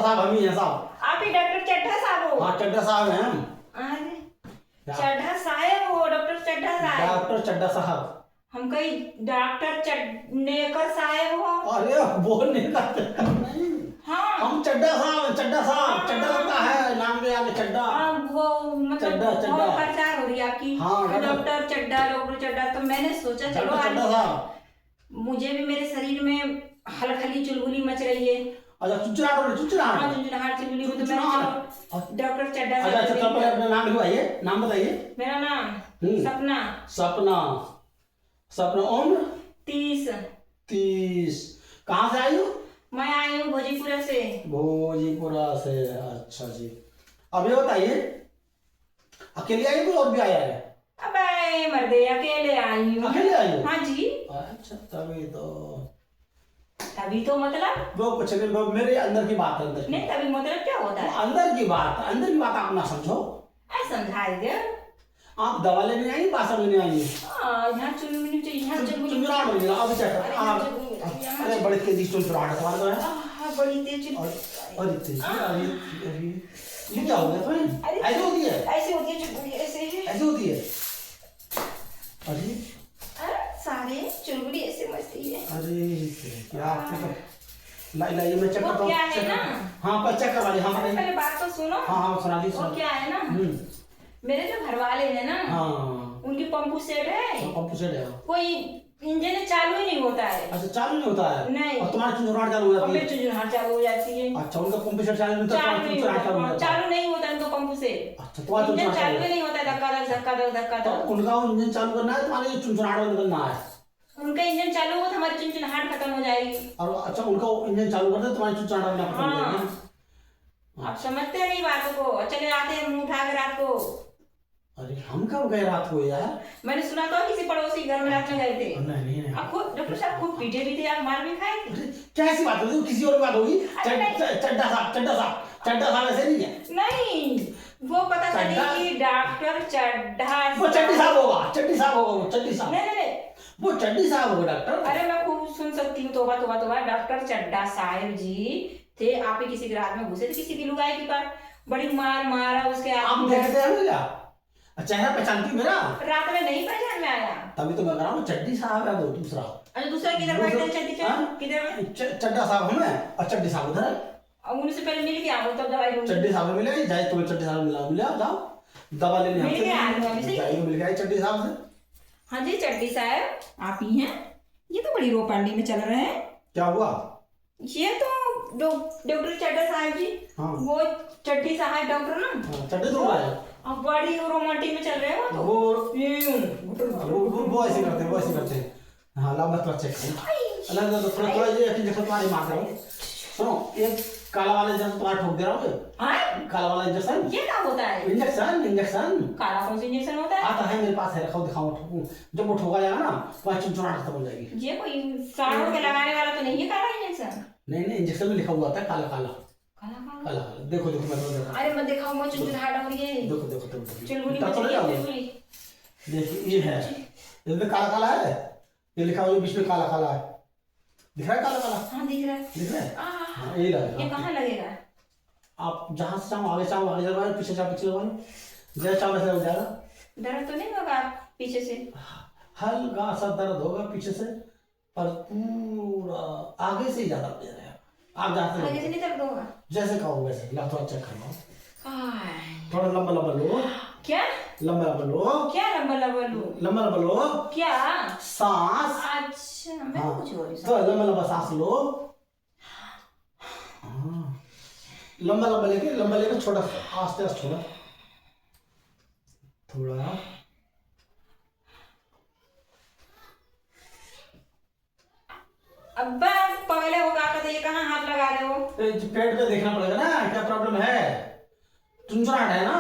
चड्ढा साहब हम ही हैं साहब। आप ही डॉक्टर चड्ढा साहब हो? हाँ चड्ढा साहब हैं हम। अरे चड्ढा साहब हो? डॉक्टर चड्ढा साहब? डॉक्टर चड्ढा साहब। हम कहीं डॉक्टर चड्ढेकर साहब हो? अरे बोलने का नहीं। हाँ हम चड्ढा साहब, चड्ढा साहब, चड्ढा लगता है नाम के आगे चड्ढा। वो मतलब चड्ढा बहुत प्रचार हो रही है आपकी। हाँ, डॉक्टर चड्ढा, तो मैंने सोचा चलो चड्ढा आज साहब। मुझे भी मेरे शरीर में हलखली चुलबुली मच रही है। अच्छा चुचुराहट हो रही, चुचुराहट। हाँ चुचुराहट चुलबुली हो, तो मैंने डॉक्टर चड्ढा अच्छा अच्छा तो पहले अपना नाम लिखवाइए, नाम बताइए। मेरा नाम सपना। सपना, सपना। उम्र 30। कहाँ से आई हो? मैं आई हूँ भोजीपुरा से। भोजीपुरा से, अच्छा जी। अब ये बताइए अकेले आई हो और भी आया है? अबे मर्दे अकेले आई हूँ। अकेले आई हो? हाँ जी। अच्छा तभी तो मतलब वो कुछ नहीं, वो मेरे अंदर की बात है, अंदर की नहीं, तभी मतलब क्या होता है? अंदर की बात, अंदर की बात आप ना समझो। समझाई दे। आप दवा लेने आई, बासर लेने आई? यहाँ चुलबुली चाहिए, यहाँ चुलबुली। चुचुराहट हो रही है, अब चेक आप। अरे बड़ी तेजी चुचुराहट तुम्हारे तो है। बड़ी तेज अरे तेजी, अरे ये क्या हो गया तुम्हें? ऐसे होती है? ऐसे होती है चुलबुली, ऐसे होती है? अरे सारे चुलबुली ऐसे मचती है। अरे क्या आपने तो लाइए मैं चेक करता हूँ। क्या है ना? हाँ पर चेक करवा ली। हाँ बताइए। पहले बात तो सुनो। हाँ सुना दी। वो क्या है ना, मेरे जो घर वाले हैं ना, हाँ उनकी पंपू सेट है, पंप सेट है, कोई इंजन चालू ही नहीं होता है। अच्छा चालू नहीं होता है? नहीं। और तुम्हारी चुचुराहट चालू हो जाती है? चुचुराहट चालू हो जाती है। अच्छा उनका पंप सेट चालू नहीं होता, चालू नहीं चुचुराहट चालू हो होता, जाता है? चालू नहीं होता उनका पंपू सेट। अच्छा तुम्हारा इंजन चुचुराहट चालू चालू ही नहीं होता है, धक्का धक धक्का धक धक्का तो धक। उनका इंजन चालू करना है, तुम्हारे चुचुराहट निकलना है। उनका इंजन चालू हो तो हमारी चुनचुनाहट खत्म हो जाएगी। और अच्छा उनका इंजन चालू कर दे, तुम्हारी चुचुराहट अपने आप खत्म हो जाएगी। आप समझते हैं नहीं बातों को, चले आते हैं मुंह उठा के रात को। अरे हम कब गए रात को यार? मैंने सुना था किसी पड़ोसी घर में रात में गए थे। नहीं आप खुद डॉक्टर साहब खुद पीटे भी थे, आप मार भी खाए थे। क्या ऐसी बात होगी? किसी और बात होगी? चड्ढा साहब, चड्ढा साहब, चड्ढा साहब ऐसे नहीं है। नहीं, वो पता चली कि डॉक्टर चड्ढा। वो चड्ढी साहब होगा, चड्ढी साहब होगा, वो चड्ढी साहब। नहीं, वो चड्ढी साहब होगा डॉक्टर। अरे मैं खूब सुन सकती हूँ, तोबा तोबा तोबा। डॉक्टर चड्ढा साहब जी थे, आप ही किसी के रात में घुसे थे किसी की लुगाई के पास, बड़ी मार मारा उसके। आप देखते हैं क्या? चेहरा पहचानती मेरा? रात में नहीं पहचान में आया, तभी तो मैं कह रहा हूँ चड्ढी साहब है वो दूसरा। अच्छा दूसरा किधर बैठते हैं? किधर? चड्ढा साहब हमें और चड्ढी साहब उधर है। अब उनसे पहले मिल गया वो, तब दवाई लूंगी। चड्ढी साहब मिले जाए, तुम्हें चड्ढी साहब मिला जाओ दवा लेने। मिल गया मिल गया चड्ढी साहब से। हाँ जी चड्ढी साहब आप ही हैं? ये तो बड़ी रोपांडी में चल रहे हैं। क्या हुआ? ये तो डॉक्टर चड्ढा साहब जी। हाँ। वो चड्ढी साहब डॉक्टर ना। हाँ, चड्ढी तो है। अब बड़ी रोमांटिक में चल रहे हैं वो तो। वो ऐसे करते हैं, वो ऐसे करते हैं। हाँ लंबा तो चेक करो। अलग तो थोड़ा ये इंजेक्शन तुम्हारे मार रहा हूँ। सुनो एक काला वाला इंजेक्शन तुम्हारा ठोक दे रहा हूँ। काला वाला इंजेक्शन। ये क्या होता है? इंजेक्शन काला कौन सा इंजेक्शन होता है? आता है मेरे पास है, रखाओ दिखाओ ठोकूं। जब वो ठोका जाएगा ना तो चुनचुनाहट खत्म हो जाएगी। ये कोई साड़ों के लगाने वाला तो नहीं है काला इंजेक्शन? नहीं इंजेक्शन में लिखा हुआ था काला काला काला काला। काला। देखो मैं तो देखा। अरे मैं दिखाऊं, मैं चुनचुनाहट हो रही है। देखो चुलबुली में चुलबुली। देखिए ये है, इसमें काला काला है, ये लिखा हुआ बीच में काला काला है। दिख रहा है काला काला? हाँ दिख रहा है। दिख रहा है? हाँ यही लगेगा। ये कहाँ लगेगा? आप जहाँ से चाहो आगे लगवाए, पीछे चाहो पीछे लगवाए, जैसे चाहो वैसे लग जाएगा। दर्द तो नहीं होगा पीछे से? हल्का सा दर्द होगा पीछे से, पर पूरा आगे से ही ज्यादा दे रहा है। आप जाते आगे से नहीं दर्द होगा? जैसे कहो वैसे। थोड़ा चेक करवाओ, आय। थोड़ा लंबा लंबा लो। क्या लंबा लंबा लो? क्या लंबा लंबा लो? लंबा लंबा लो। क्या? सांस। अच्छा मैं हाँ, कुछ और ही तो लंबा लंबा सांस लो। हाँ लंबा लंबा लेके छोटा आस्ते आस्ते छोड़ा थोड़ा। अब्बा पहले वो क्या कहते, ये कहाँ हाथ लगा रहे हो? पेट पे देखना पड़ेगा ना क्या प्रॉब्लम है। चुनचुनाहट है ना?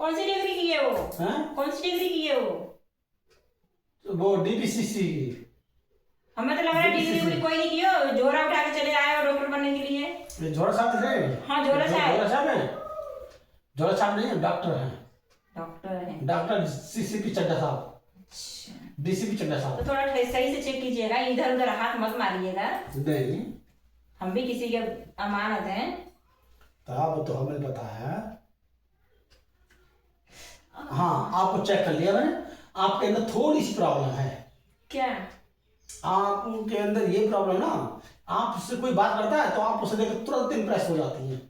कौन सी डिग्री की है वो? हैं? कौन सी डिग्री की है वो? वो डीपीसीसी की। हमें तो लग रहा है डिग्री कोई नहीं की हो, झोरा उठा के चले आए हो डॉक्टर बनने के लिए। ये झोरा साहब दिख रहे हैं? हाँ झोरा साहब। झोरा साहब है? झोरा साहब नहीं है, डॉक्टर हैं। डॉक्टर है? डॉक्टर सीसीपी चड्ढा साहब, डीसीपी चड्ढा साहब। तो थोड़ा सही से चेक कीजिएगा, इधर उधर हाथ मत मारिएगा। नहीं हम भी किसी के अमानत हैं। तब तो हमें पता है। हाँ, आपको चेक कर लिया मैंने, आपके अंदर थोड़ी सी प्रॉब्लम है। क्या? आपके अंदर ये प्रॉब्लम ना, आप उससे कोई बात करता है तो आप उसे देख तुरंत इम्प्रेस हो जाती हैं।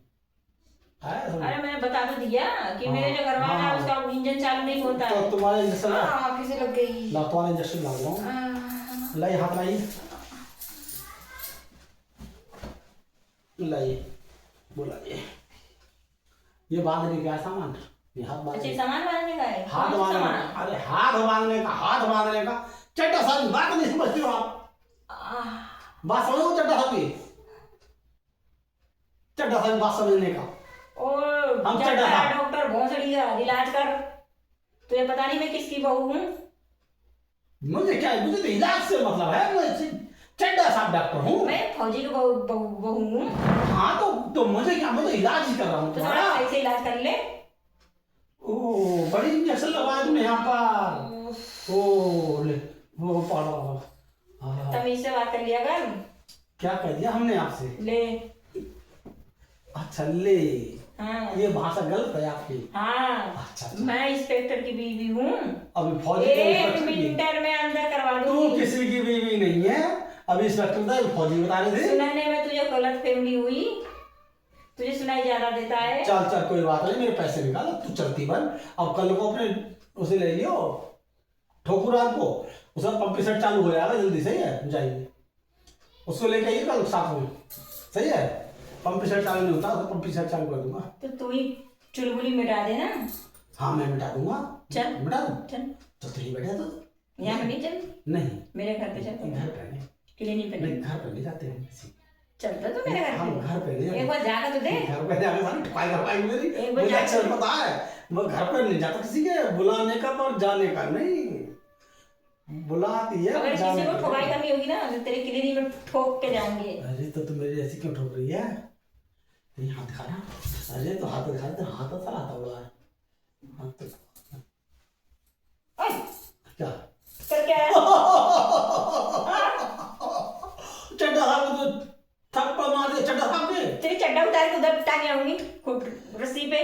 अरे मैंने बता तो दिया कि मेरे जो घर वाला है उसका इंजन चालू नहीं होता तो है। तुम्हारे इंजेक्शन आँख से लग गई। ला, तुम्हारा इंजेक्शन लग रहा हूँ। लाइए हाथ लाइए, लाइए, बोलाइए। ये बांधने का सामान, ये हाथ बांधने अच्छा सामान बांधने का है? हाथ कौन सा बांधने सामान? का, अरे हाथ बांधने का चड्डा साहब, बात नहीं समझती हो आप? बात समझो चड्डा साहब की, चड्डा साहब बात समझने का। ओ चड्डा साहब डॉक्टर भोंसड़ी का इलाज कर, तुझे पता नहीं मैं किसकी बहू हूँ? मुझे क्या है, मुझे तो इलाज से मतलब है, मैं चड्डा साहब डॉक्टर हूँ। मैं फौजी की बहू हूँ। हाँ तो मुझे क्या, मैं तो इलाज ही कर रहा हूँ तो थोड़ा सही से इलाज कर ले। ओह, बड़ी इंजेक्शन लगवाया तुमने यहाँ पर। ओह ले, वो पड़ा। तमीज से बात कर लिया कर। क्या कह दिया हमने आपसे? ले। अच्छा ले, हाँ। ये भाषा गलत है आपकी। हाँ। अच्छा। मैं इंस्पेक्टर की बीवी हूँ। अभी फौजी एक मिनट में अंदर करवा दूँ। तू किसी की बीवी नहीं है, अभी इंस्पेक्टर था, फौजी बता रहे थे। सुनाने में तुझे गलत फहमी हुई, तुझे सुनाई ज्यादा देता है। चल कोई बात नहीं, मेरे पैसे निकाल, तू चलती बन। अब कल को अपने उसे ले लियो ठोकुरान को, उसका पंपी सेट चालू हो जाएगा जल्दी, सही है? जाइए उसको लेके आइए कल साथ में, सही है? पंपी सेट चालू नहीं होता तो पंपी सेट चालू कर दूंगा। तो तू ही चुलबुली मिटा देना। हाँ मैं मिटा दूंगा। चल मिटा दूँ? चल तो तू ही बैठा तो यहाँ पे नहीं, चल नहीं, मेरे घर पे चल। घर पे नहीं, क्लिनिक पे नहीं घर पे नहीं जाते हैं किसी। चल तो मेरे घर हम पे घर पे नहीं एक बार जाकर तो दे। घर पे जाके सारी ठुकाई करवाई मेरी, एक बार मुझे जाके अच्छा पता है। मैं घर पे नहीं जाता किसी के, बुलाने का पर जाने का नहीं। बुलाती है, अगर किसी को ठोकाई करनी होगी ना तो तेरे क्लिनिक में ठोक के जाऊंगी। अरे तो तुम मेरी ऐसी क्यों ठोक रही है? ये हाथ दिखा ना, अरे तो हाथ दिखा, तो हाथ तो चलाता हुआ है, हाथ तो ओए क्या कर क्या है? चड्डा साहब तो थप्पड़ मार दिया चड्डा साहब ने। तेरी चड्डा उतार के उधर टांग आऊंगी रस्सी पे।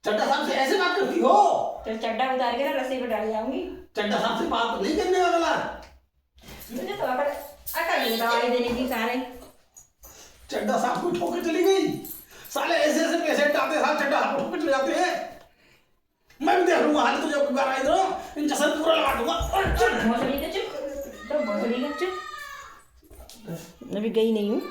चड्डा साहब से ऐसे बात करती हो? तेरे चड्डा उतार के ना रस्सी पे डाल जाऊंगी। चड्डा साहब से बात नहीं करने वाला। तुझे तो अकल नहीं दवाई देने की सारे। चड्डा साहब को ठोकर चली गई, साले ऐसे ऐसे पेशेंट आते साहब चड्डा साहब को ठोकर चले जाते हैं। मैं भी देख लूंगा, हाल तुझे घर आई दो इंजेक्शन पूरा लगा दूंगा। चुप भोसड़ी का चुप, तो भोसड़ी का चुप। अभी गई नहीं हूँ।